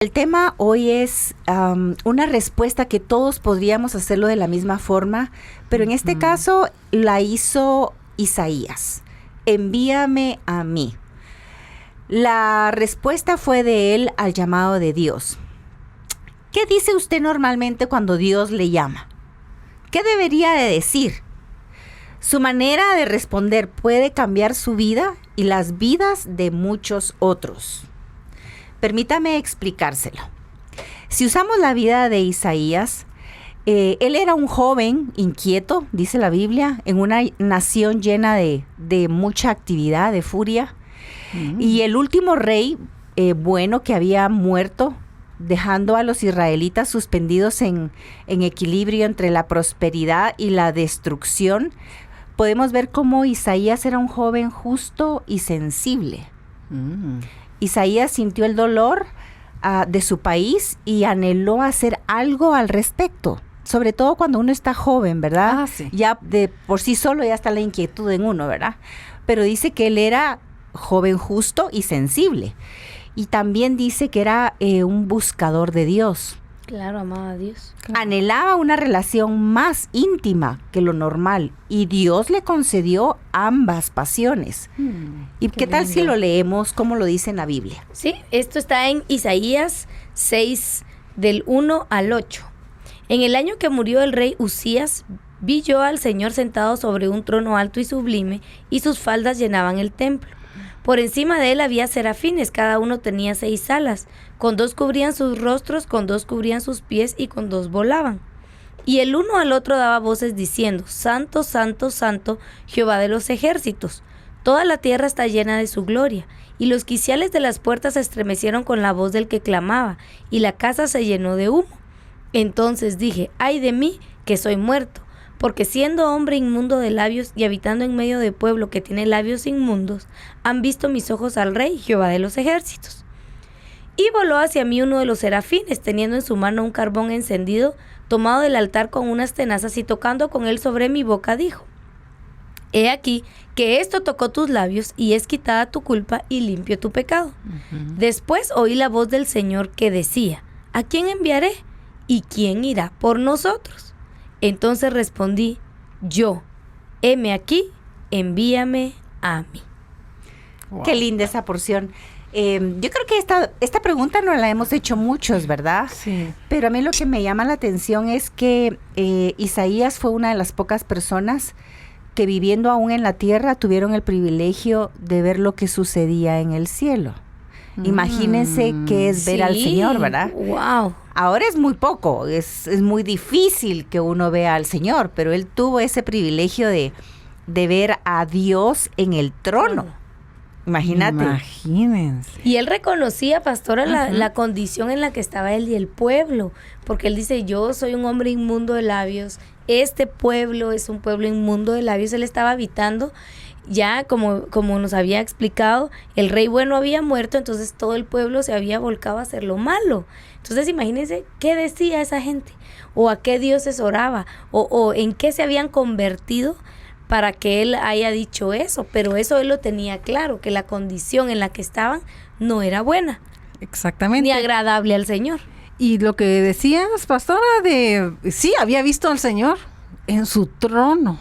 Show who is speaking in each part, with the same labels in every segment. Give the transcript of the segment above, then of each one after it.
Speaker 1: El tema hoy es una respuesta que todos podríamos hacerlo de la misma forma, pero en este caso la hizo Isaías. Envíame a mí. La respuesta fue de él al llamado de Dios. ¿Qué dice usted normalmente cuando Dios le llama? ¿Qué debería de decir? Su manera de responder puede cambiar su vida y las vidas de muchos otros. Permítame explicárselo. Si usamos la vida de Isaías, él era un joven inquieto, dice la Biblia, en una nación llena de mucha actividad, de furia. Y el último rey bueno que había muerto, dejando a los israelitas suspendidos en equilibrio entre la prosperidad y la destrucción, podemos ver cómo Isaías era un joven justo y sensible. Isaías sintió el dolor de su país y anheló hacer algo al respecto, sobre todo cuando uno está joven, ¿verdad?
Speaker 2: Sí.
Speaker 1: Ya de por sí solo ya está la inquietud en uno, ¿verdad? Pero dice que él era joven justo y sensible. Y también dice que era un buscador de Dios.
Speaker 3: Claro, amaba a Dios.
Speaker 1: Anhelaba una relación más íntima que lo normal y Dios le concedió ambas pasiones. ¿Y qué tal si lo leemos como lo dice en la Biblia?
Speaker 3: Sí, esto está en Isaías 6, del 1 al 8. En el año que murió el rey Usías, vi yo al Señor sentado sobre un trono alto y sublime, y sus faldas llenaban el templo. Por encima de él había serafines, cada uno tenía 6 alas. Con 2 cubrían sus rostros, con 2 cubrían sus pies y con 2 volaban. Y el uno al otro daba voces diciendo: Santo, Santo, Santo, Jehová de los ejércitos. Toda la tierra está llena de su gloria. Y los quiciales de las puertas se estremecieron con la voz del que clamaba, y la casa se llenó de humo. Entonces dije: ay de mí, que soy muerto, porque siendo hombre inmundo de labios y habitando en medio de pueblo que tiene labios inmundos, han visto mis ojos al Rey, Jehová de los ejércitos. Y voló hacia mí uno de los serafines, teniendo en su mano un carbón encendido, tomado del altar con unas tenazas, y tocando con él sobre mi boca, dijo: he aquí que esto tocó tus labios, y es quitada tu culpa y limpio tu pecado. Después oí la voz del Señor que decía: ¿a quién enviaré? ¿Y quién irá por nosotros? Entonces respondí yo: heme aquí, envíame a mí.
Speaker 1: Wow. Qué linda esa porción. Yo creo que esta pregunta no la hemos hecho muchos, ¿verdad?
Speaker 2: Sí.
Speaker 1: Pero a mí lo que me llama la atención es que Isaías fue una de las pocas personas que, viviendo aún en la tierra, tuvieron el privilegio de ver lo que sucedía en el cielo. Imagínense qué es ver al Señor, ¿verdad?
Speaker 3: Wow.
Speaker 1: Ahora es muy poco, es muy difícil que uno vea al Señor, pero él tuvo ese privilegio de ver a Dios en el trono. Imagínate.
Speaker 2: Imagínense.
Speaker 3: Y él reconocía, pastora, la condición en la que estaba él y el pueblo, porque él dice: yo soy un hombre inmundo de labios, este pueblo es un pueblo inmundo de labios. Él estaba habitando, ya como nos había explicado, el rey bueno había muerto, entonces todo el pueblo se había volcado a hacer lo malo. Entonces imagínense qué decía esa gente, o a qué dioses oraba, o en qué se habían convertido para que él haya dicho eso. Pero eso él lo tenía claro, que la condición en la que estaban no era buena.
Speaker 2: Exactamente.
Speaker 3: Ni agradable al Señor.
Speaker 2: Y lo que decías, pastora, sí, había visto al Señor en su trono.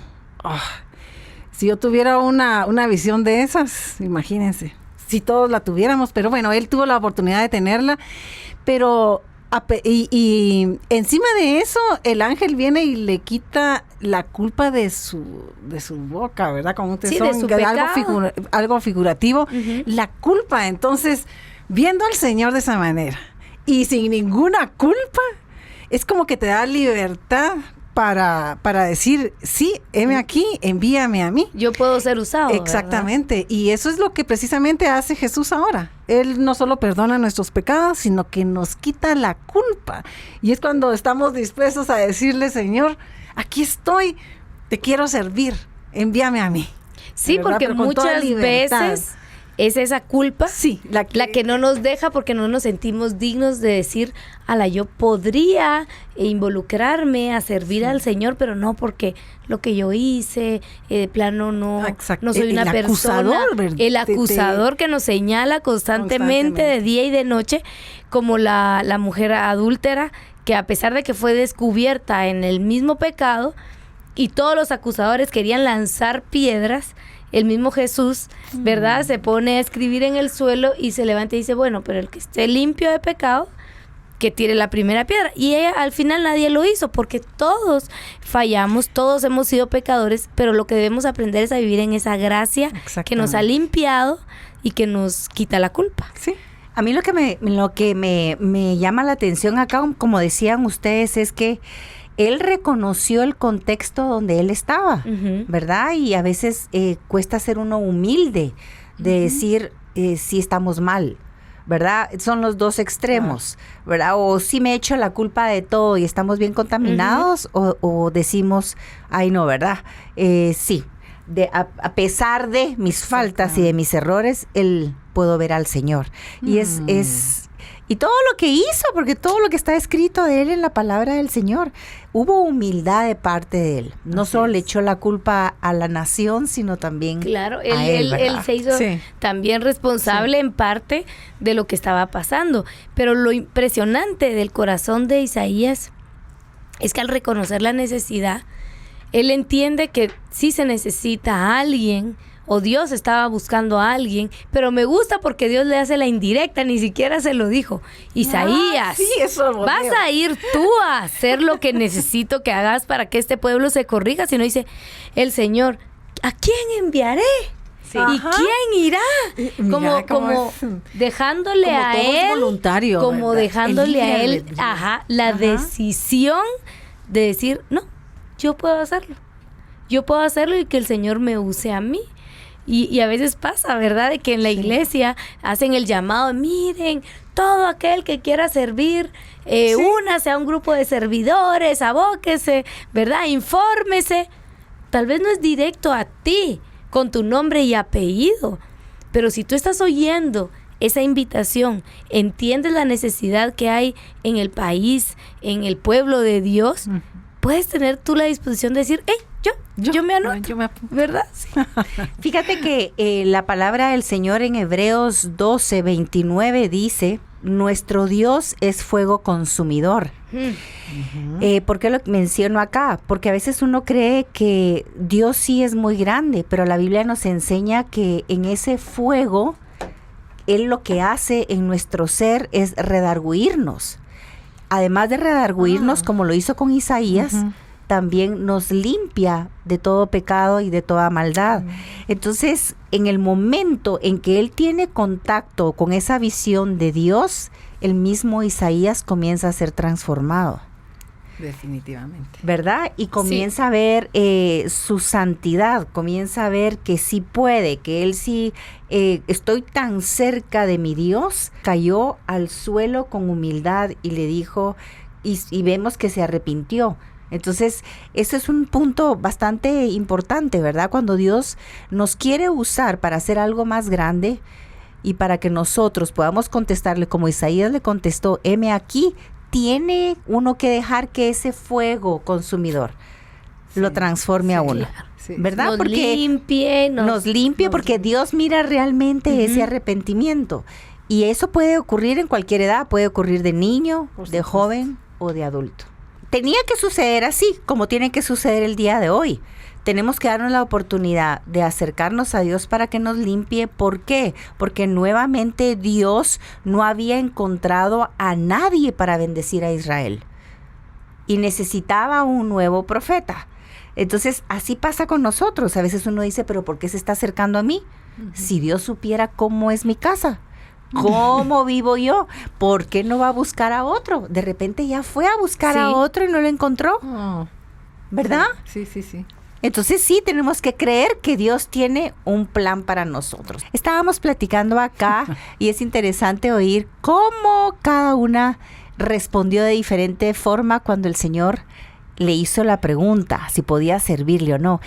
Speaker 2: Si yo tuviera una visión de esas, imagínense, si todos la tuviéramos, pero bueno, él tuvo la oportunidad de tenerla, pero y encima de eso, el ángel viene y le quita la culpa de su boca, ¿verdad? Como un tesón,
Speaker 3: de su pecado.
Speaker 2: Algo figurativo, la culpa. Entonces, viendo al Señor de esa manera y sin ninguna culpa, es como que te da libertad para decir: sí, heme aquí, envíame a mí.
Speaker 3: Yo puedo ser usado.
Speaker 2: Exactamente.
Speaker 3: ¿verdad?
Speaker 2: Y eso es lo que precisamente hace Jesús ahora. Él no solo perdona nuestros pecados, sino que nos quita la culpa. Y es cuando estamos dispuestos a decirle: Señor, aquí estoy, te quiero servir, envíame a mí.
Speaker 3: Sí,
Speaker 2: ¿verdad?
Speaker 3: porque
Speaker 2: Pero con toda
Speaker 3: muchas
Speaker 2: libertad.
Speaker 3: veces es esa culpa,
Speaker 2: Sí,
Speaker 3: la que no nos deja porque no nos sentimos dignos de decir, yo podría involucrarme a servir al Señor, pero no porque lo que yo hice, de plano no soy una persona. El acusador que nos señala constantemente de día y de noche, como la mujer adúltera, que a pesar de que fue descubierta en el mismo pecado y todos los acusadores querían lanzar piedras, el mismo Jesús, ¿verdad? Se pone a escribir en el suelo y se levanta y dice, bueno, pero el que esté limpio de pecado, que tire la primera piedra. Y ella, al final nadie lo hizo, porque todos fallamos, todos hemos sido pecadores, pero lo que debemos aprender es a vivir en esa gracia que nos ha limpiado y que nos quita la culpa.
Speaker 2: Sí.
Speaker 1: A mí lo que me llama la atención acá, como decían ustedes, es que él reconoció el contexto donde él estaba, ¿verdad? Y a veces cuesta ser uno humilde de decir si estamos mal, ¿verdad? Son los dos extremos, ¿verdad? O si me echo la culpa de todo y estamos bien contaminados, o decimos, ay no, ¿verdad? Sí, a pesar de mis faltas y de mis errores, puedo ver al Señor. Y y todo lo que hizo, porque todo lo que está escrito de él en la palabra del Señor, hubo humildad de parte de él. No solo le echó la culpa a la nación, sino también
Speaker 3: a
Speaker 1: él
Speaker 3: se hizo también responsable en parte de lo que estaba pasando. Pero lo impresionante del corazón de Isaías es que al reconocer la necesidad, él entiende que sí se necesita a alguien, o Dios estaba buscando a alguien, pero me gusta porque Dios le hace la indirecta, ni siquiera se lo dijo. Isaías, vas a ir tú a hacer lo que necesito que hagas para que este pueblo se corrija, sino dice el Señor, ¿a quién enviaré? Sí. ¿Y quién irá? Como dejándole como a él, voluntario, como ¿verdad? Dejándole a él la decisión de decir, no, yo puedo hacerlo y que el Señor me use a mí. Y a veces pasa, ¿verdad? De que en la iglesia hacen el llamado, miren, todo aquel que quiera servir, únase a un grupo de servidores, abóquese, ¿verdad? Infórmese. Tal vez no es directo a ti, con tu nombre y apellido, pero si tú estás oyendo esa invitación, entiendes la necesidad que hay en el país, en el pueblo de Dios, puedes tener tú la disposición de decir, yo me anoto, ¿verdad? Sí.
Speaker 1: Fíjate que la palabra del Señor en Hebreos 12:29 dice, nuestro Dios es fuego consumidor. ¿Por qué lo menciono acá? Porque a veces uno cree que Dios sí es muy grande, pero la Biblia nos enseña que en ese fuego, Él lo que hace en nuestro ser es redarguirnos. Además de redarguirnos, como lo hizo con Isaías, también nos limpia de todo pecado y de toda maldad. Entonces, en el momento en que él tiene contacto con esa visión de Dios, el mismo Isaías comienza a ser transformado.
Speaker 2: Definitivamente.
Speaker 1: ¿Verdad? Y comienza a ver su santidad, comienza a ver que sí puede, que él sí, estoy tan cerca de mi Dios, cayó al suelo con humildad y le dijo, y vemos que se arrepintió. Entonces, ese es un punto bastante importante, ¿verdad? Cuando Dios nos quiere usar para hacer algo más grande y para que nosotros podamos contestarle como Isaías le contestó, heme aquí, tiene uno que dejar que ese fuego consumidor lo transforme a uno, ¿verdad?
Speaker 3: Nos limpie,
Speaker 1: porque Dios mira realmente ese arrepentimiento. Y eso puede ocurrir en cualquier edad, puede ocurrir de niño, de joven o de adulto. Tenía que suceder así, como tiene que suceder el día de hoy. Tenemos que darnos la oportunidad de acercarnos a Dios para que nos limpie. ¿Por qué? Porque nuevamente Dios no había encontrado a nadie para bendecir a Israel. Y necesitaba un nuevo profeta. Entonces, así pasa con nosotros. A veces uno dice, ¿pero por qué se está acercando a mí? Si Dios supiera cómo es mi casa. ¿Cómo vivo yo? ¿Por qué no va a buscar a otro? De repente ya fue a buscar a otro y no lo encontró. ¿Verdad?
Speaker 2: Sí.
Speaker 1: Entonces sí, tenemos que creer que Dios tiene un plan para nosotros. Estábamos platicando acá y es interesante oír cómo cada una respondió de diferente forma cuando el Señor le hizo la pregunta si podía servirle o no.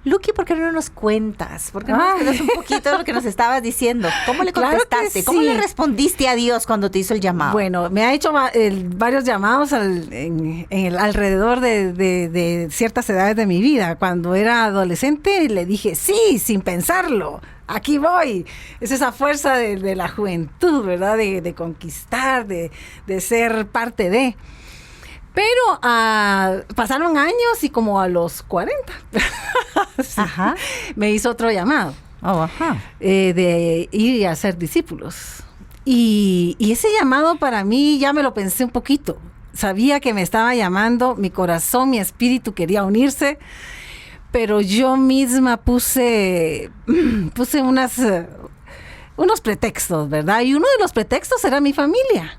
Speaker 1: Luqui, ¿por qué no nos cuentas? ¿Por qué no nos cuentas un poquito de lo que nos estabas diciendo? ¿Cómo le
Speaker 2: Claro que
Speaker 1: contestaste?
Speaker 2: sí.
Speaker 1: ¿Cómo le respondiste a Dios cuando te hizo el llamado?
Speaker 2: Bueno, me ha hecho varios llamados alrededor de ciertas edades de mi vida. Cuando era adolescente le dije, sí, sin pensarlo, aquí voy. Es esa fuerza de la juventud, ¿verdad? De conquistar, de ser parte de... Pero pasaron años y como a los 40 sí,
Speaker 1: Ajá.
Speaker 2: me hizo otro llamado
Speaker 1: Ajá.
Speaker 2: de ir a ser discípulos. Y ese llamado para mí ya me lo pensé un poquito. Sabía que me estaba llamando, mi corazón, mi espíritu quería unirse, pero yo misma puse unos pretextos, ¿verdad? Y uno de los pretextos era mi familia.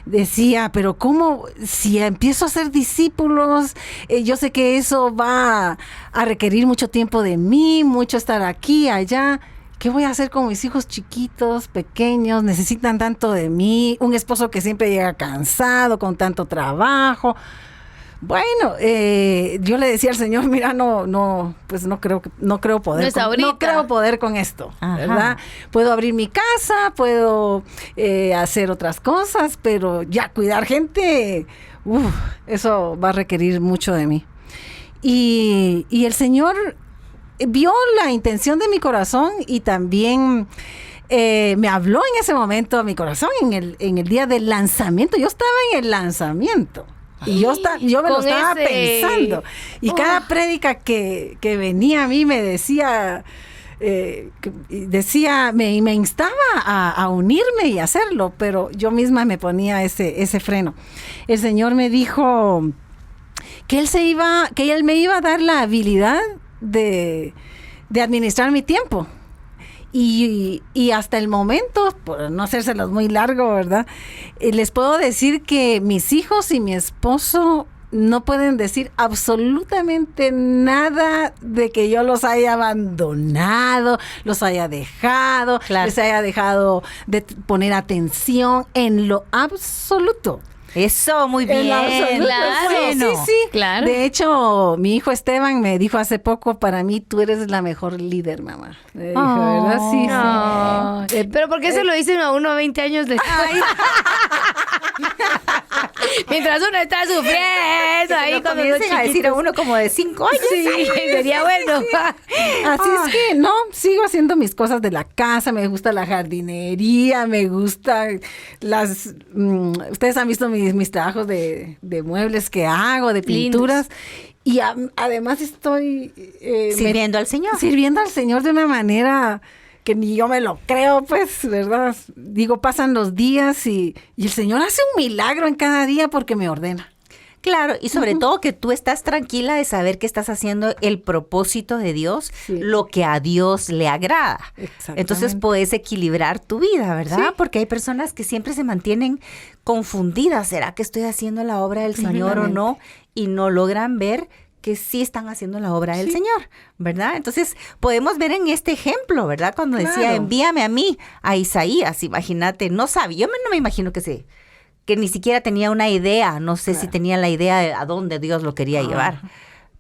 Speaker 2: Decía, pero ¿cómo? Si empiezo a ser discípulos, yo sé que eso va a requerir mucho tiempo de mí, mucho estar aquí, allá. ¿Qué voy a hacer con mis hijos chiquitos, pequeños? Necesitan tanto de mí, un esposo que siempre llega cansado, con tanto trabajo. Bueno, yo le decía al Señor, mira, no creo poder.
Speaker 3: No es ahorita.
Speaker 2: No creo poder con esto,
Speaker 1: Ajá.
Speaker 2: ¿verdad? Puedo abrir mi casa, puedo hacer otras cosas, pero ya cuidar gente, eso va a requerir mucho de mí. Y el Señor vio la intención de mi corazón y también me habló en ese momento a mi corazón en el día del lanzamiento. Yo estaba en el lanzamiento. Y yo me lo estaba pensando. Y cada prédica que venía a mí me decía, me instaba a unirme y hacerlo, pero yo misma me ponía ese freno. El Señor me dijo que Él me iba a dar la habilidad de administrar mi tiempo. Y hasta el momento, por no hacérselos muy largo, ¿verdad? Les puedo decir que mis hijos y mi esposo no pueden decir absolutamente nada de que yo los haya abandonado, los haya dejado,
Speaker 1: Claro.
Speaker 2: les haya dejado de poner atención en lo absoluto.
Speaker 1: Eso, muy bien.
Speaker 3: Claro.
Speaker 1: Bueno.
Speaker 2: Sí.
Speaker 3: Claro.
Speaker 2: De hecho, mi hijo Esteban me dijo hace poco, para mí tú eres la mejor líder, mamá. Me dijo, ¿verdad? Sí,
Speaker 3: No.
Speaker 2: sí.
Speaker 3: Pero ¿por qué se lo dicen a uno 20 años después? Mientras uno está sufriendo ahí
Speaker 1: Lo
Speaker 3: con los
Speaker 1: comiencen a decir a uno como de 5 años.
Speaker 3: Sí, sería bueno.
Speaker 2: Así es que no, sigo haciendo mis cosas de la casa, me gusta la jardinería, me gusta ustedes han visto mis trabajos de muebles que hago, de pinturas. Y además estoy
Speaker 1: Sirviendo al Señor.
Speaker 2: Sirviendo al Señor de una manera que ni yo me lo creo, pues, ¿verdad? Digo, pasan los días y el Señor hace un milagro en cada día porque me ordena.
Speaker 1: Claro, y sobre todo que tú estás tranquila de saber que estás haciendo el propósito de Dios,
Speaker 2: Sí.
Speaker 1: lo que a Dios le agrada.
Speaker 2: Exactamente.
Speaker 1: Entonces puedes equilibrar tu vida, ¿verdad?
Speaker 2: Sí.
Speaker 1: Porque hay personas que siempre se mantienen confundidas. ¿Será que estoy haciendo la obra del Señor o no? Y no logran ver que sí están haciendo la obra del Señor, ¿verdad? Entonces podemos ver en este ejemplo, ¿verdad? Cuando decía,
Speaker 2: Claro.
Speaker 1: envíame a mí, a Isaías, imagínate, no sabía, yo no me imagino que ni siquiera tenía una idea, no sé si tenía la idea de a dónde Dios lo quería llevar,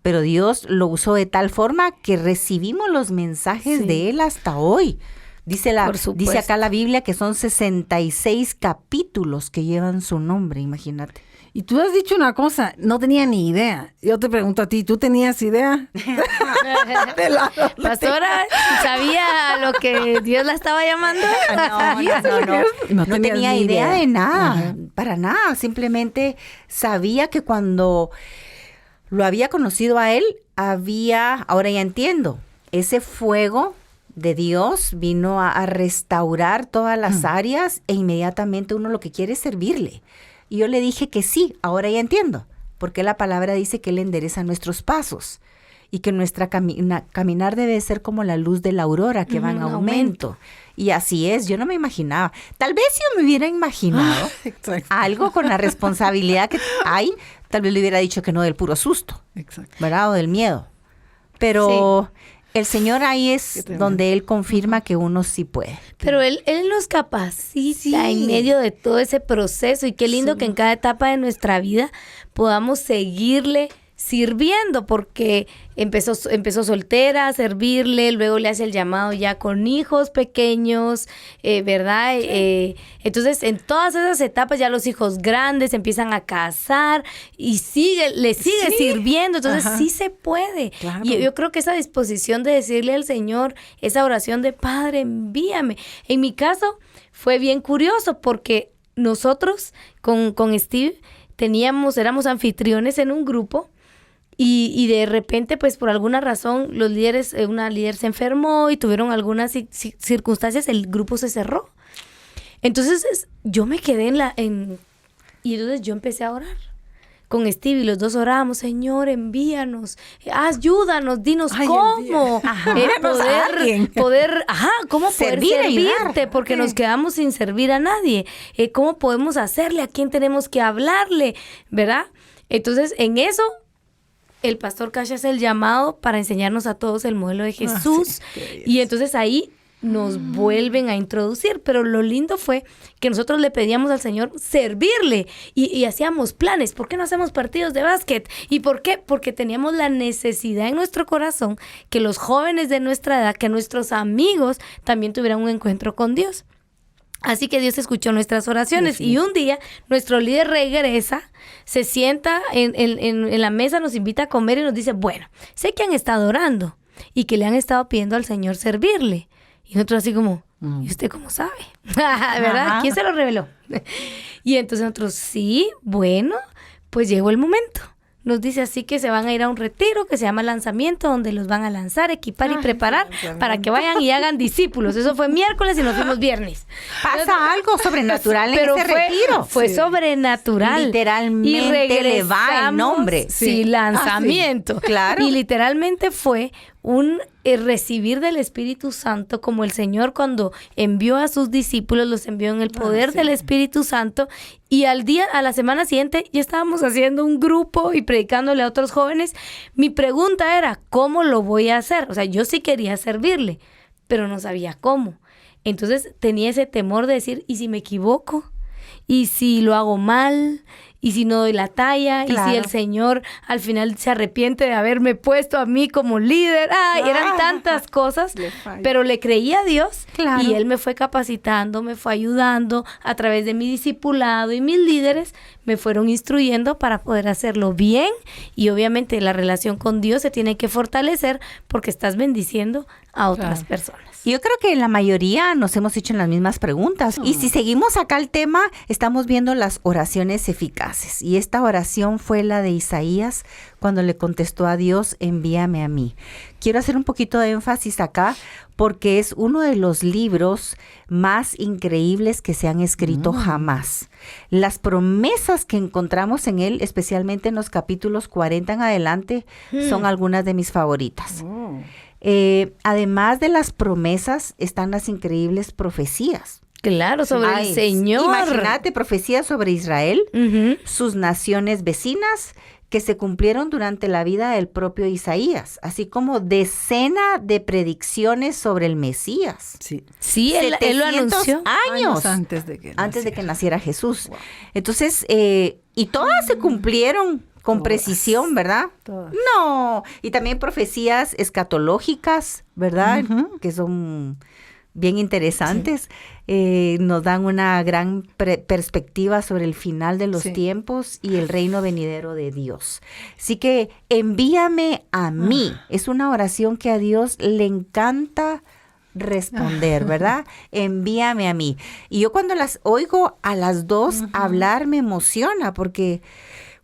Speaker 1: pero Dios lo usó de tal forma que recibimos los mensajes de Él hasta hoy.
Speaker 3: Por supuesto.
Speaker 1: Dice acá la Biblia que son 66 capítulos que llevan su nombre, imagínate.
Speaker 2: Y tú has dicho una cosa, no tenía ni idea. Yo te pregunto a ti, ¿tú tenías idea?
Speaker 3: Pastora, ¿sabía lo que Dios la estaba llamando?
Speaker 1: No
Speaker 2: tenías
Speaker 1: tenía
Speaker 2: ni
Speaker 1: idea de nada,
Speaker 2: Ajá.
Speaker 1: para nada. Simplemente sabía que cuando lo había conocido a él, ahora ya entiendo, ese fuego de Dios vino a restaurar todas las áreas e inmediatamente uno lo que quiere es servirle. Y yo le dije que sí, ahora ya entiendo, porque la palabra dice que Él endereza nuestros pasos y que nuestra caminar debe ser como la luz de la aurora que va en aumento. Y así es, yo no me imaginaba. Tal vez si yo me hubiera imaginado
Speaker 2: Exacto.
Speaker 1: algo con la responsabilidad que hay, tal vez le hubiera dicho que no del puro susto,
Speaker 2: Exacto.
Speaker 1: ¿verdad? O del miedo. Pero el Señor ahí es donde Él confirma que uno sí puede.
Speaker 3: Pero él nos capacita en medio de todo ese proceso y qué lindo que en cada etapa de nuestra vida podamos seguirle sirviendo, porque empezó soltera a servirle, luego le hace el llamado ya con hijos pequeños, ¿verdad? Entonces, en todas esas etapas ya los hijos grandes empiezan a casar y le sigue sirviendo. Entonces, sí se puede.
Speaker 2: Claro.
Speaker 3: Y yo creo que esa disposición de decirle al Señor, esa oración de Padre, envíame. En mi caso, fue bien curioso porque nosotros con Steve éramos anfitriones en un grupo. Y de repente, pues por alguna razón, los líderes, una líder se enfermó y tuvieron algunas circunstancias, el grupo se cerró. Entonces yo me quedé y entonces yo empecé a orar con Steve y los dos orábamos, Señor, envíanos, ayúdanos, dinos cómo poder servirte, porque nos quedamos sin servir a nadie. ¿Cómo podemos hacerle? ¿A quién tenemos que hablarle? ¿Verdad? Entonces, en eso, el pastor Cash hace el llamado para enseñarnos a todos el modelo de Jesús. Y entonces ahí nos vuelven a introducir. Pero lo lindo fue que nosotros le pedíamos al Señor servirle y hacíamos planes. ¿Por qué no hacemos partidos de básquet? ¿Y por qué? Porque teníamos la necesidad en nuestro corazón que los jóvenes de nuestra edad, que nuestros amigos también tuvieran un encuentro con Dios. Así que Dios escuchó nuestras oraciones y un día nuestro líder regresa, se sienta en la mesa, nos invita a comer y nos dice, bueno, sé que han estado orando y que le han estado pidiendo al Señor servirle. Y nosotros así como, ¿y usted cómo sabe? ¿Verdad? ¿Quién se lo reveló? Y entonces nosotros, sí, bueno, pues llegó el momento. Nos dice así que se van a ir a un retiro que se llama lanzamiento, donde los van a lanzar, equipar y preparar para que vayan y hagan discípulos. Eso fue miércoles y nos fuimos viernes.
Speaker 1: Pasa algo sobrenatural en ese retiro.
Speaker 3: Fue sobrenatural.
Speaker 1: Literalmente le va el nombre.
Speaker 3: Sí, lanzamiento.
Speaker 1: Claro.
Speaker 3: Y literalmente fue un recibir del Espíritu Santo, como el Señor cuando envió a sus discípulos, los envió en el poder del Espíritu Santo, y a la semana siguiente ya estábamos haciendo un grupo y predicándole a otros jóvenes. Mi pregunta era, ¿cómo lo voy a hacer? O sea, yo sí quería servirle, pero no sabía cómo. Entonces tenía ese temor de decir, ¿y si me equivoco? ¿Y si lo hago mal? ¿Y si no doy la talla? Claro. ¿Y si el Señor al final se arrepiente de haberme puesto a mí como líder? Eran tantas cosas, pero le creí a Dios. Claro. Y Él me fue capacitando, me fue ayudando a través de mi discipulado, y mis líderes me fueron instruyendo para poder hacerlo bien. Y obviamente la relación con Dios se tiene que fortalecer porque estás bendiciendo a otras personas.
Speaker 1: Yo creo que la mayoría nos hemos hecho las mismas preguntas. Y si seguimos acá el tema, estamos viendo las oraciones eficaces. Y esta oración fue la de Isaías cuando le contestó a Dios, envíame a mí. Quiero hacer un poquito de énfasis acá porque es uno de los libros más increíbles que se han escrito jamás. Las promesas que encontramos en él, especialmente en los capítulos 40 en adelante, son algunas de mis favoritas. Además de las promesas, están las increíbles profecías.
Speaker 3: Claro, sobre el Señor.
Speaker 1: Imagínate, profecías sobre Israel, sus naciones vecinas, que se cumplieron durante la vida del propio Isaías, así como decena de predicciones sobre el Mesías.
Speaker 3: Sí, él lo anunció
Speaker 1: años
Speaker 2: antes de que
Speaker 1: naciera Jesús. Wow. Entonces, y todas se cumplieron con precisión, ¿verdad?
Speaker 2: Todas.
Speaker 1: No, y también profecías escatológicas, ¿verdad? Que son bien interesantes. Nos dan una gran perspectiva sobre el final de los tiempos y el reino venidero de Dios. Así que envíame a mí. Es una oración que a Dios le encanta responder, ¿verdad? Envíame a mí. Y yo cuando las oigo a las dos hablar me emociona porque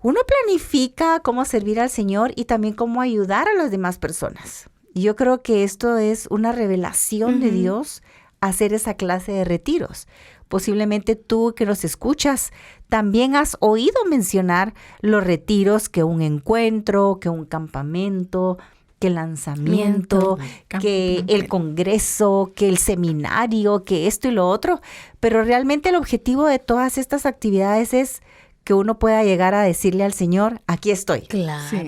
Speaker 1: uno planifica cómo servir al Señor y también cómo ayudar a las demás personas. Y yo creo que esto es una revelación de Dios, hacer esa clase de retiros. Posiblemente tú que nos escuchas también has oído mencionar los retiros, que un encuentro, que un campamento, que el lanzamiento, que el congreso, que el seminario, que esto y lo otro. Pero realmente el objetivo de todas estas actividades es que uno pueda llegar a decirle al Señor, aquí estoy.
Speaker 3: Claro. Sí.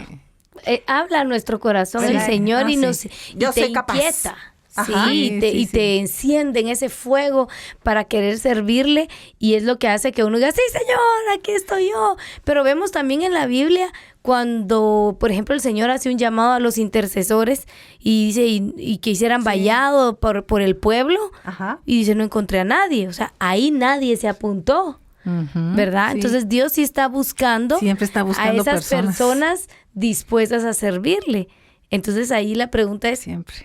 Speaker 3: Habla a nuestro corazón el Señor y nos
Speaker 1: yo
Speaker 3: te
Speaker 1: soy capaz.
Speaker 3: inquieta.
Speaker 1: Ajá.
Speaker 3: Sí, y te encienden ese fuego para querer servirle, y es lo que hace que uno diga, sí, Señor, aquí estoy yo. Pero vemos también en la Biblia cuando, por ejemplo, el Señor hace un llamado a los intercesores y dice y que hicieran vallado por el pueblo.
Speaker 1: Ajá.
Speaker 3: Y dice, no encontré a nadie. O sea, ahí nadie se apuntó, ¿verdad?
Speaker 2: Sí.
Speaker 3: Entonces Dios sí está buscando,
Speaker 2: Siempre está buscando
Speaker 3: a esas personas dispuestas a servirle. Entonces ahí la pregunta es,
Speaker 2: Siempre.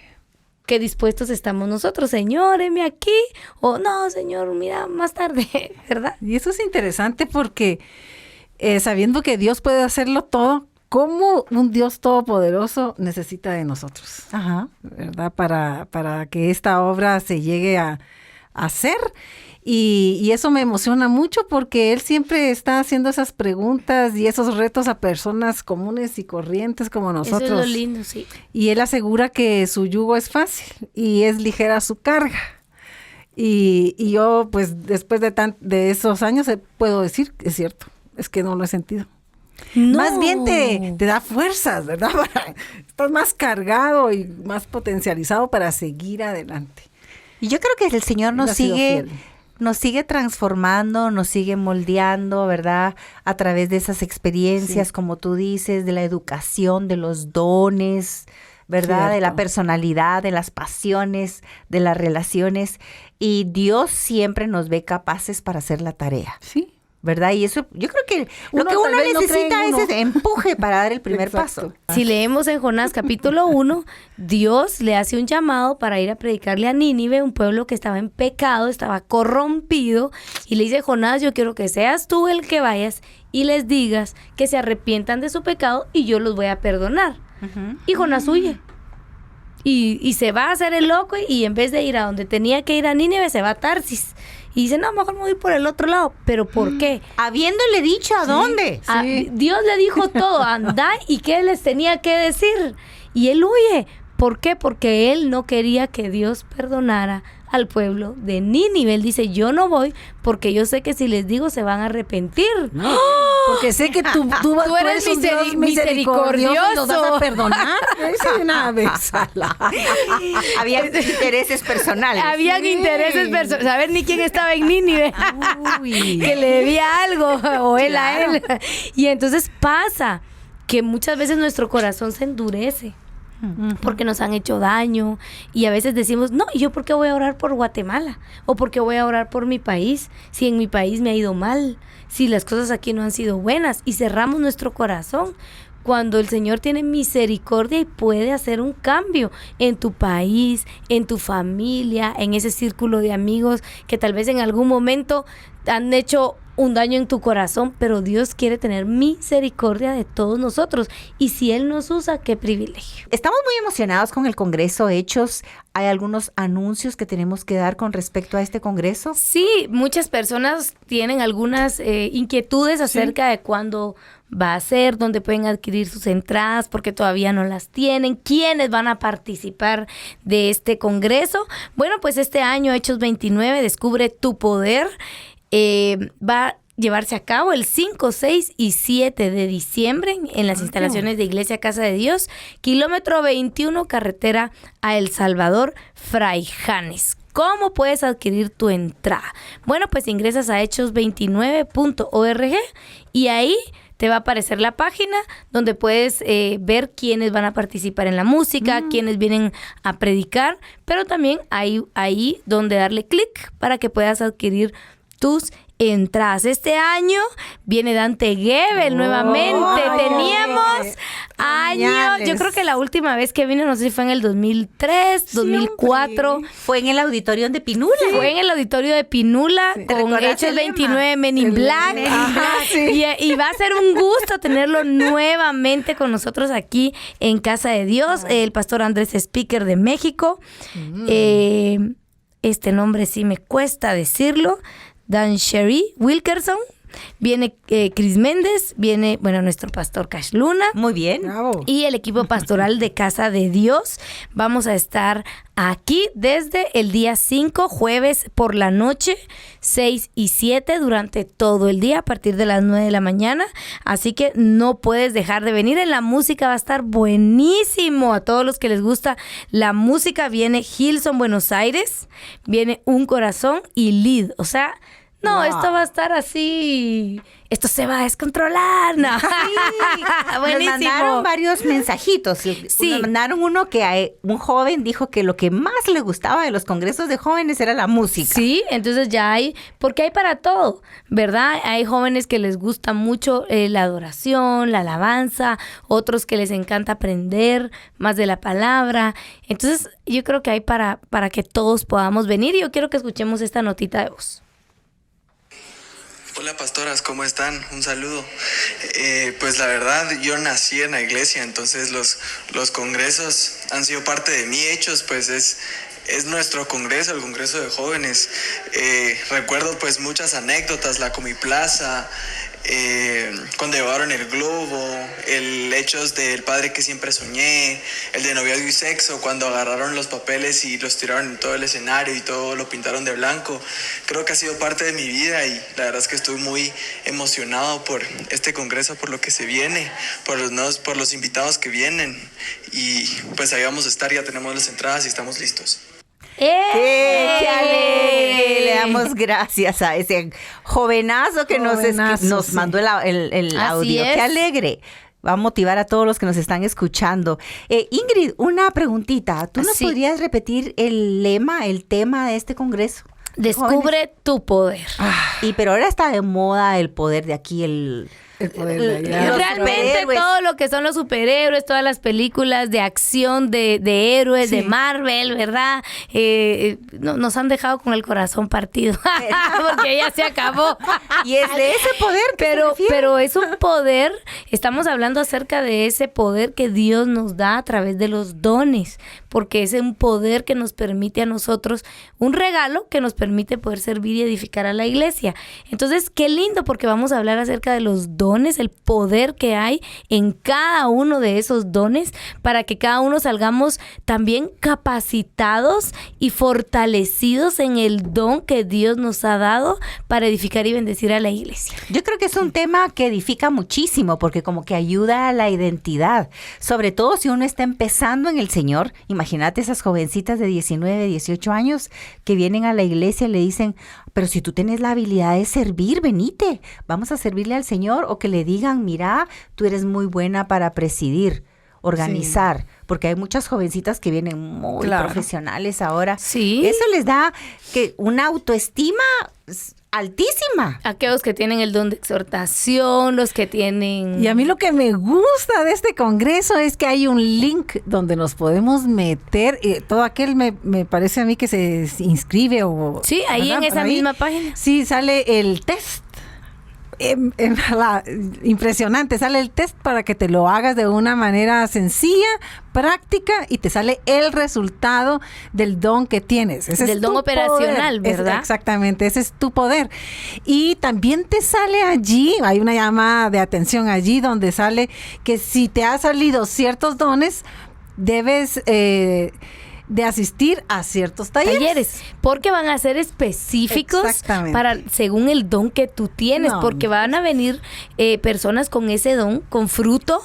Speaker 3: ¿qué dispuestos estamos nosotros? Señor, heme aquí. O no, Señor, mira, más tarde, ¿verdad?
Speaker 2: Y eso es interesante porque sabiendo que Dios puede hacerlo todo, ¿cómo un Dios todopoderoso necesita de nosotros?
Speaker 1: Ajá.
Speaker 2: ¿Verdad? Para que esta obra se llegue a hacer. Y eso me emociona mucho porque Él siempre está haciendo esas preguntas y esos retos a personas comunes y corrientes como nosotros.
Speaker 3: Eso es lo lindo, sí.
Speaker 2: Y Él asegura que su yugo es fácil y es ligera su carga. Y yo, pues, después de esos años, puedo decir que es cierto, es que no lo he sentido.
Speaker 3: No.
Speaker 2: Más bien te da fuerzas, ¿verdad? Estás más cargado y más potencializado para seguir adelante.
Speaker 1: Y yo creo que el Señor
Speaker 2: Él ha sido fiel.
Speaker 1: nos sigue transformando, nos sigue moldeando, ¿verdad? A través de esas experiencias, como tú dices, de la educación, de los dones, ¿verdad? De la
Speaker 2: Cierto.
Speaker 1: personalidad, de las pasiones, de las relaciones. Y Dios siempre nos ve capaces para hacer la tarea,
Speaker 2: Sí.
Speaker 1: ¿verdad? Y eso, yo creo que lo
Speaker 2: Uno
Speaker 1: que
Speaker 2: tal
Speaker 1: uno
Speaker 2: vez no cree
Speaker 1: necesita
Speaker 2: en
Speaker 1: es
Speaker 2: uno.
Speaker 1: ese empuje para dar el primer
Speaker 2: Exacto.
Speaker 1: paso.
Speaker 3: Si leemos en Jonás capítulo 1, Dios le hace un llamado para ir a predicarle a Nínive, un pueblo que estaba en pecado, estaba corrompido, y le dice, Jonás, yo quiero que seas tú el que vayas y les digas que se arrepientan de su pecado y yo los voy a perdonar. Y Jonás huye. Y se va a hacer el loco, y en vez de ir a donde tenía que ir a Nínive, se va a Tarsis. Y dice, no, mejor me voy por el otro lado. ¿Pero por qué?
Speaker 1: Habiéndole dicho a dónde.
Speaker 3: Dios le dijo todo, andá, y qué les tenía que decir. Y él huye. ¿Por qué? Porque él no quería que Dios perdonara al pueblo de Nínive. Él dice, yo no voy porque yo sé que si les digo se van a arrepentir.
Speaker 2: Porque sé que tú
Speaker 3: eres
Speaker 2: un Dios misericordioso y nos vas a perdonar. Esa de una vez.
Speaker 1: Había intereses personales.
Speaker 3: Habían intereses personales. A ver ni quién estaba en Nínive.
Speaker 2: Uy.
Speaker 3: Que le debía algo, o él a él. Y entonces pasa que muchas veces nuestro corazón se endurece porque nos han hecho daño, y a veces decimos, no, ¿y yo por qué voy a orar por Guatemala? ¿O por qué voy a orar por mi país? Si en mi país me ha ido mal, si las cosas aquí no han sido buenas, y cerramos nuestro corazón cuando el Señor tiene misericordia y puede hacer un cambio en tu país, en tu familia, en ese círculo de amigos que tal vez en algún momento han hecho un daño en tu corazón, pero Dios quiere tener misericordia de todos nosotros. Y si Él nos usa, qué privilegio.
Speaker 1: Estamos muy emocionados con el Congreso Hechos. ¿Hay algunos anuncios que tenemos que dar con respecto a este Congreso?
Speaker 3: Sí, muchas personas tienen algunas inquietudes acerca de cuándo va a ser, dónde pueden adquirir sus entradas, porque todavía no las tienen. ¿Quiénes van a participar de este Congreso? Bueno, pues este año, Hechos 29, Descubre tu Poder, va a llevarse a cabo el 5, 6 y 7 de diciembre en las instalaciones de Iglesia Casa de Dios, kilómetro 21, carretera a El Salvador, Fraijanes. ¿Cómo puedes adquirir tu entrada? Bueno, pues ingresas a hechos29.org y ahí te va a aparecer la página donde puedes ver quiénes van a participar en la música, quiénes vienen a predicar, pero también hay ahí donde darle clic para que puedas adquirir tus entradas. Este año viene Dante Gebel nuevamente. Teníamos años. Yo creo que la última vez que vino, no sé si fue en el 2003, 2004.
Speaker 1: Fue en el auditorio de Pinula.
Speaker 3: Fue en el auditorio de Pinula con
Speaker 1: recuerdas
Speaker 3: Hechos
Speaker 1: el
Speaker 3: 29 Men in Black. Y va a ser un gusto tenerlo nuevamente con nosotros aquí en Casa de Dios. El pastor Andrés Speaker de México. Este nombre sí me cuesta decirlo. Dan Sherry Wilkerson. viene Cris Méndez, viene, nuestro pastor Cash Luna.
Speaker 1: Muy bien.
Speaker 2: Bravo.
Speaker 3: Y el equipo pastoral de Casa de Dios. Vamos a estar aquí desde el día 5, jueves por la noche, 6 y 7, durante todo el día, a partir de las 9 de la mañana. Así que no puedes dejar de venir. En la música va a estar buenísimo. A todos los que les gusta la música, viene Hilson Buenos Aires, viene Un Corazón y Lid. O sea, no,
Speaker 1: Wow.
Speaker 3: esto va a estar así. Esto se va a descontrolar. No.
Speaker 1: Sí.
Speaker 3: Buenísimo.
Speaker 1: Nos mandaron varios mensajitos.
Speaker 3: Sí.
Speaker 1: Nos mandaron uno que un joven dijo que lo que más le gustaba de los congresos de jóvenes era la música.
Speaker 3: Sí, entonces ya hay, porque hay para todo, ¿verdad? Hay jóvenes que les gusta mucho la adoración, la alabanza, otros que les encanta aprender más de la palabra. Entonces yo creo que hay para que todos podamos venir, y yo quiero que escuchemos esta notita de voz.
Speaker 4: Hola pastoras, ¿cómo están? Un saludo. Pues la verdad, yo nací en la iglesia, entonces los congresos han sido parte de mí. Hechos, pues es nuestro congreso, el congreso de jóvenes. Recuerdo pues muchas anécdotas, la Comiplaza, cuando llevaron el globo, el Hechos del Padre que siempre soñé, el de Noviazgo y Sexo, cuando agarraron los papeles y los tiraron en todo el escenario y todo lo pintaron de blanco. Creo que ha sido parte de mi vida, y la verdad es que estoy muy emocionado por este congreso, por lo que se viene, por los invitados que vienen, y pues ahí vamos a estar. Ya tenemos las entradas y estamos listos.
Speaker 1: ¡Qué alegre! Le damos gracias a ese jovenazo que
Speaker 2: Jovenazo,
Speaker 1: nos
Speaker 2: sí.
Speaker 1: mandó el
Speaker 3: Así
Speaker 1: audio.
Speaker 3: es.
Speaker 1: ¡Qué alegre! Va a motivar a todos los que nos están escuchando. Ingrid, una preguntita. ¿Tú nos
Speaker 3: Sí.
Speaker 1: podrías repetir el tema de este congreso?
Speaker 3: Descubre tu poder.
Speaker 1: Pero ahora está de moda el poder de aquí,
Speaker 2: El poder de allá.
Speaker 1: los
Speaker 3: Realmente
Speaker 1: superhéroes.
Speaker 3: todo lo que son los superhéroes, todas las películas de acción de héroes,
Speaker 2: Sí.
Speaker 3: de Marvel, ¿verdad? Nos han dejado con el corazón partido, porque ya se acabó.
Speaker 1: Y es de ese poder que se refiere.
Speaker 3: Pero es un poder, estamos hablando acerca de ese poder que Dios nos da a través de los dones, porque es un poder que nos permite a nosotros, un regalo que nos permite poder servir y edificar a la iglesia. Entonces, qué lindo, porque vamos a hablar acerca de los dones, el poder que hay en cada uno de esos dones, para que cada uno salgamos también capacitados y fortalecidos en el don que Dios nos ha dado para edificar y bendecir a la iglesia.
Speaker 1: Yo creo que es un tema que edifica muchísimo, porque como que ayuda a la identidad, sobre todo si uno está empezando en el Señor. Imagínate esas jovencitas de 19, 18 años que vienen a la iglesia y le dicen, pero si tú tienes la habilidad de servir, venite, vamos a servirle al Señor. O que le digan, mira, tú eres muy buena para presidir, organizar, porque hay muchas jovencitas que vienen muy
Speaker 2: Claro.
Speaker 1: profesionales ahora.
Speaker 3: Sí.
Speaker 1: Eso les da una autoestima altísima.
Speaker 3: Aquellos que tienen el don de exhortación, los que tienen...
Speaker 2: Y a mí lo que me gusta de este congreso es que hay un link donde nos podemos meter. Todo aquel me parece a mí que se inscribe o...
Speaker 3: Sí, ahí
Speaker 2: ¿verdad?
Speaker 3: en esa
Speaker 2: Por ahí.
Speaker 3: misma página.
Speaker 2: Sí, sale el test. Impresionante, sale el test para que te lo hagas de una manera sencilla, práctica, y te sale el resultado del don que tienes. Ese
Speaker 3: Del
Speaker 2: es
Speaker 3: don
Speaker 2: tu
Speaker 3: operacional,
Speaker 2: poder.
Speaker 3: ¿verdad?
Speaker 2: Exactamente, ese es tu poder. Y también te sale allí, hay una llamada de atención allí donde sale que si te ha salido ciertos dones, debes de asistir a ciertos talleres.
Speaker 3: Porque van a ser específicos
Speaker 2: Exactamente.
Speaker 3: para según el don que tú tienes,
Speaker 2: No,
Speaker 3: porque van a venir personas con ese don, con fruto,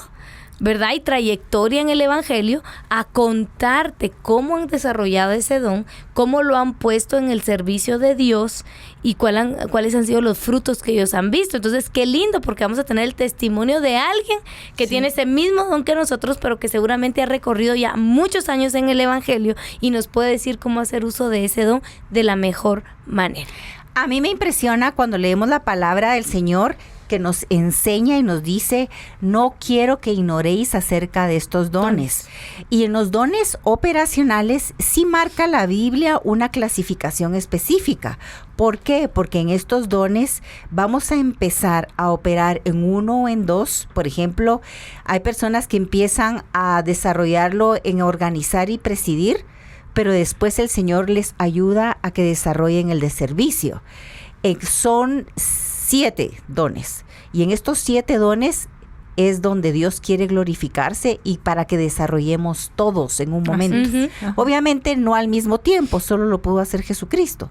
Speaker 3: ¿verdad? Y trayectoria en el evangelio, a contarte cómo han desarrollado ese don, cómo lo han puesto en el servicio de Dios y cuáles han sido los frutos que ellos han visto. Entonces, qué lindo, porque vamos a tener el testimonio de alguien que tiene ese mismo don que nosotros, pero que seguramente ha recorrido ya muchos años en el evangelio y nos puede decir cómo hacer uso de ese don de la mejor manera.
Speaker 1: A mí me impresiona cuando leemos la palabra del Señor, que nos enseña y nos dice, no quiero que ignoréis acerca de estos dones. Y en los dones operacionales sí marca la Biblia una clasificación específica. ¿Por qué? Porque en estos dones vamos a empezar a operar en uno o en dos. Por ejemplo, hay personas que empiezan a desarrollarlo en organizar y presidir, pero después el Señor les ayuda a que desarrollen el de servicio. Son 7 dones. Y en estos 7 dones es donde Dios quiere glorificarse y para que desarrollemos todos en un momento.
Speaker 3: Ujú.
Speaker 1: Obviamente no al mismo tiempo, solo lo pudo hacer Jesucristo.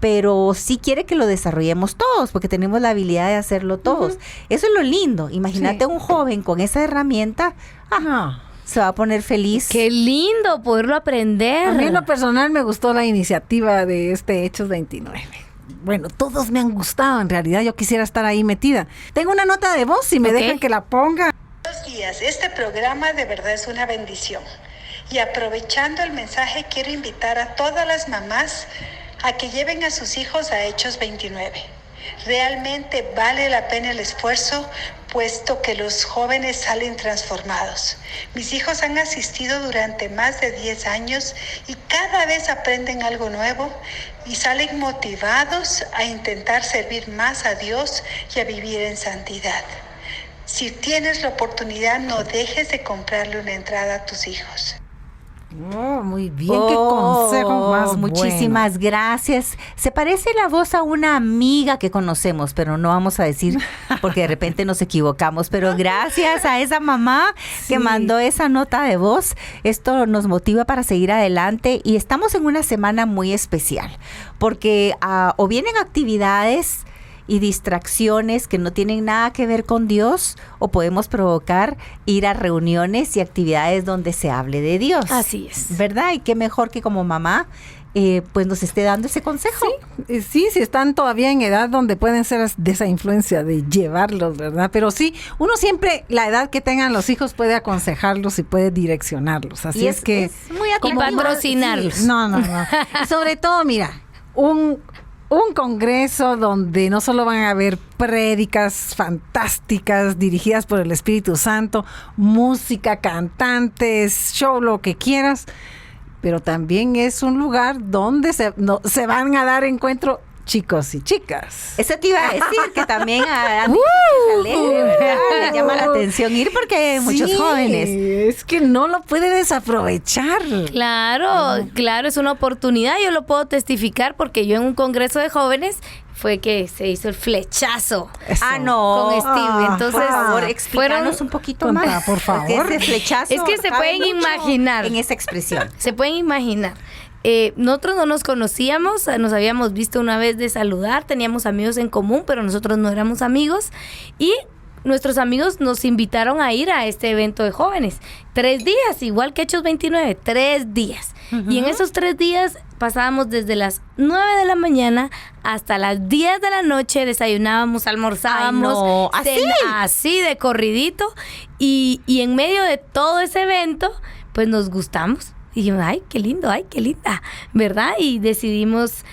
Speaker 1: Pero sí quiere que lo desarrollemos todos, porque tenemos la habilidad de hacerlo todos. Eso es lo lindo. Imagínate un joven con esa herramienta, se va a poner feliz.
Speaker 3: Qué lindo poderlo aprender.
Speaker 2: A mí en lo personal me gustó la iniciativa de Hechos 29. Bueno, todos me han gustado, en realidad yo quisiera estar ahí metida. Tengo una nota de voz, si me dejan que la ponga.
Speaker 5: Buenos días, este programa de verdad es una bendición. Y aprovechando el mensaje, quiero invitar a todas las mamás a que lleven a sus hijos a Hechos 29. Realmente vale la pena el esfuerzo, puesto que los jóvenes salen transformados. Mis hijos han asistido durante más de 10 años y cada vez aprenden algo nuevo y salen motivados a intentar servir más a Dios y a vivir en santidad. Si tienes la oportunidad, no dejes de comprarle una entrada a tus hijos.
Speaker 2: Oh, muy bien, qué consejo más
Speaker 1: muchísimas gracias. Se parece la voz a una amiga que conocemos, pero no vamos a decir porque de repente nos equivocamos, pero gracias a esa mamá que mandó esa nota de voz. Esto nos motiva para seguir adelante y estamos en una semana muy especial porque o vienen actividades y distracciones que no tienen nada que ver con Dios, o podemos provocar ir a reuniones y actividades donde se hable de Dios.
Speaker 3: Así es.
Speaker 1: ¿Verdad? Y qué mejor que como mamá pues nos esté dando ese consejo.
Speaker 2: Sí, si están todavía en edad donde pueden ser de esa influencia de llevarlos, ¿verdad? Pero sí, uno siempre, la edad que tengan los hijos puede aconsejarlos y puede direccionarlos. Así es que...
Speaker 1: Es muy
Speaker 3: Y patrocinarlos.
Speaker 2: Sí, no. Y sobre todo, mira, un congreso donde no solo van a haber prédicas fantásticas dirigidas por el Espíritu Santo, música, cantantes, show, lo que quieras, pero también es un lugar donde se van a dar encuentro chicos y chicas.
Speaker 1: Eso te iba a decir, que también a se alegre, ¿verdad? Le llama la atención ir porque hay muchos jóvenes.
Speaker 2: Es que no lo puede desaprovechar.
Speaker 3: Claro, es una oportunidad. Yo lo puedo testificar porque yo en un congreso de jóvenes fue que se hizo el flechazo.
Speaker 2: Eso.
Speaker 1: No.
Speaker 3: Con Steve. Entonces,
Speaker 1: por favor, explícanos un poquito más.
Speaker 2: Por favor.
Speaker 1: Porque ese flechazo
Speaker 3: Es que se
Speaker 1: cabe
Speaker 3: pueden
Speaker 1: mucho
Speaker 3: imaginar.
Speaker 1: en esa expresión.
Speaker 3: Se pueden imaginar. Nosotros no nos conocíamos, nos habíamos visto una vez de saludar, teníamos amigos en común, pero nosotros no éramos amigos. Y nuestros amigos nos invitaron a ir a este evento de jóvenes. 3 días, igual que Hechos 29, 3 días. Y en esos 3 días pasábamos desde las 9 de la mañana hasta las 10 de la noche, desayunábamos, almorzábamos, así de corridito. Y en medio de todo ese evento, pues nos gustamos. Y dijimos, ay, qué lindo, ay, qué linda, ¿verdad? Y decidimos,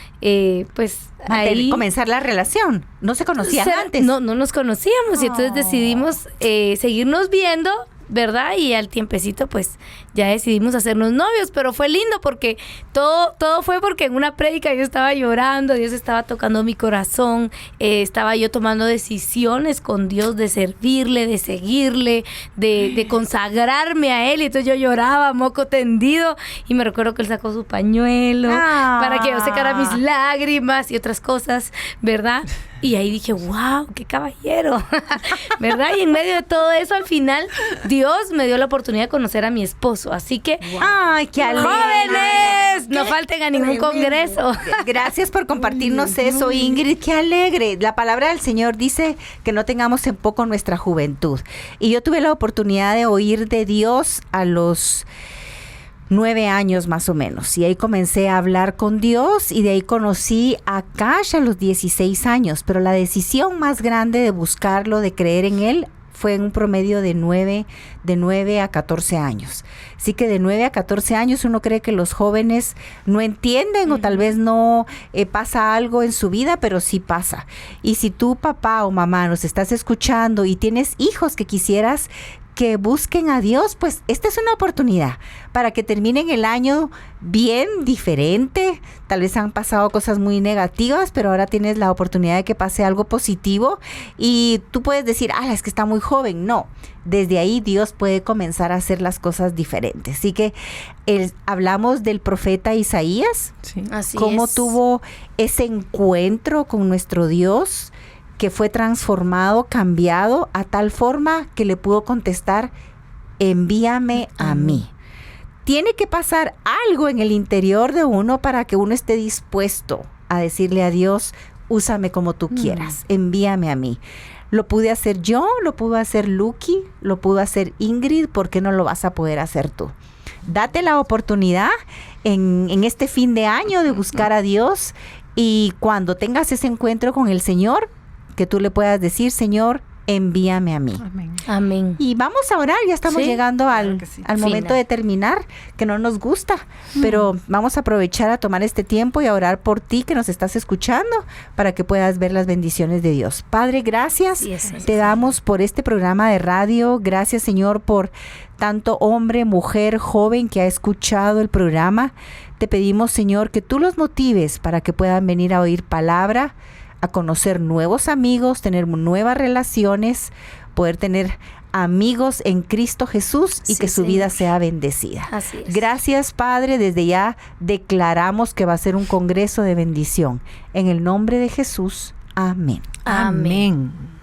Speaker 3: pues, ahí...
Speaker 1: comenzar la relación. No se conocían antes.
Speaker 3: No nos conocíamos y entonces decidimos seguirnos viendo, ¿verdad? Y al tiempecito, pues, ya decidimos hacernos novios, pero fue lindo porque todo fue porque en una prédica yo estaba llorando, Dios estaba tocando mi corazón, estaba yo tomando decisiones con Dios de servirle, de seguirle, de consagrarme a Él, y entonces yo lloraba, moco tendido, y me recuerdo que Él sacó su pañuelo para que yo secara mis lágrimas y otras cosas, ¿verdad? Y ahí dije, wow, qué caballero, ¿verdad? Y en medio de todo eso, al final, Dios me dio la oportunidad de conocer a mi esposo. Así que,
Speaker 1: ¡ay, qué alegre!
Speaker 3: ¡Jóvenes! No falten a ningún congreso.
Speaker 1: Gracias por compartirnos eso, Ingrid. ¡Qué alegre! La palabra del Señor dice que no tengamos en poco nuestra juventud. Y yo tuve la oportunidad de oír de Dios a los 9 años más o menos, y ahí comencé a hablar con Dios, y de ahí conocí a Cash a los 16 años, pero la decisión más grande de buscarlo, de creer en Él, fue en un promedio de 9 a 14 años. Así que de 9 a 14 años uno cree que los jóvenes no entienden o tal vez no pasa algo en su vida, pero sí pasa. Y si tú, papá o mamá, nos estás escuchando y tienes hijos que quisieras que busquen a Dios, pues esta es una oportunidad para que terminen el año bien, diferente. Tal vez han pasado cosas muy negativas, pero ahora tienes la oportunidad de que pase algo positivo, y tú puedes decir, es que está muy joven. No, desde ahí Dios puede comenzar a hacer las cosas diferentes. Así que hablamos del profeta Isaías,
Speaker 3: Así
Speaker 1: cómo
Speaker 3: es.
Speaker 1: tuvo ese encuentro con nuestro Dios, que fue transformado, cambiado, a tal forma que le pudo contestar, envíame a mí. Tiene que pasar algo en el interior de uno para que uno esté dispuesto a decirle a Dios, úsame como tú quieras, envíame a mí. Lo pude hacer yo, lo pudo hacer Lucky, lo pudo hacer Ingrid, ¿por qué no lo vas a poder hacer tú? Date la oportunidad en este fin de año de buscar a Dios, y cuando tengas ese encuentro con el Señor, que tú le puedas decir, Señor, envíame a mí.
Speaker 2: Amén.
Speaker 3: Amén.
Speaker 1: Y vamos a orar, ya estamos
Speaker 3: Sí,
Speaker 1: llegando al
Speaker 2: que sí.
Speaker 1: momento
Speaker 3: Final.
Speaker 1: de terminar, que no nos gusta, pero vamos a aprovechar a tomar este tiempo y a orar por ti que nos estás escuchando, para que puedas ver las bendiciones de Dios. Padre, gracias.
Speaker 3: Así es, Señor.
Speaker 1: Te damos por este programa de radio. Gracias, Señor, por tanto hombre, mujer, joven que ha escuchado el programa. Te pedimos, Señor, que tú los motives para que puedan venir a oír palabra, a conocer nuevos amigos, tener nuevas relaciones, poder tener amigos en Cristo Jesús y
Speaker 3: Sí,
Speaker 1: que su
Speaker 3: Señor.
Speaker 1: vida sea bendecida.
Speaker 3: Así es.
Speaker 1: Gracias, Padre. Desde ya declaramos que va a ser un congreso de bendición. En el nombre de Jesús. Amén.
Speaker 3: Amén.
Speaker 2: Amén.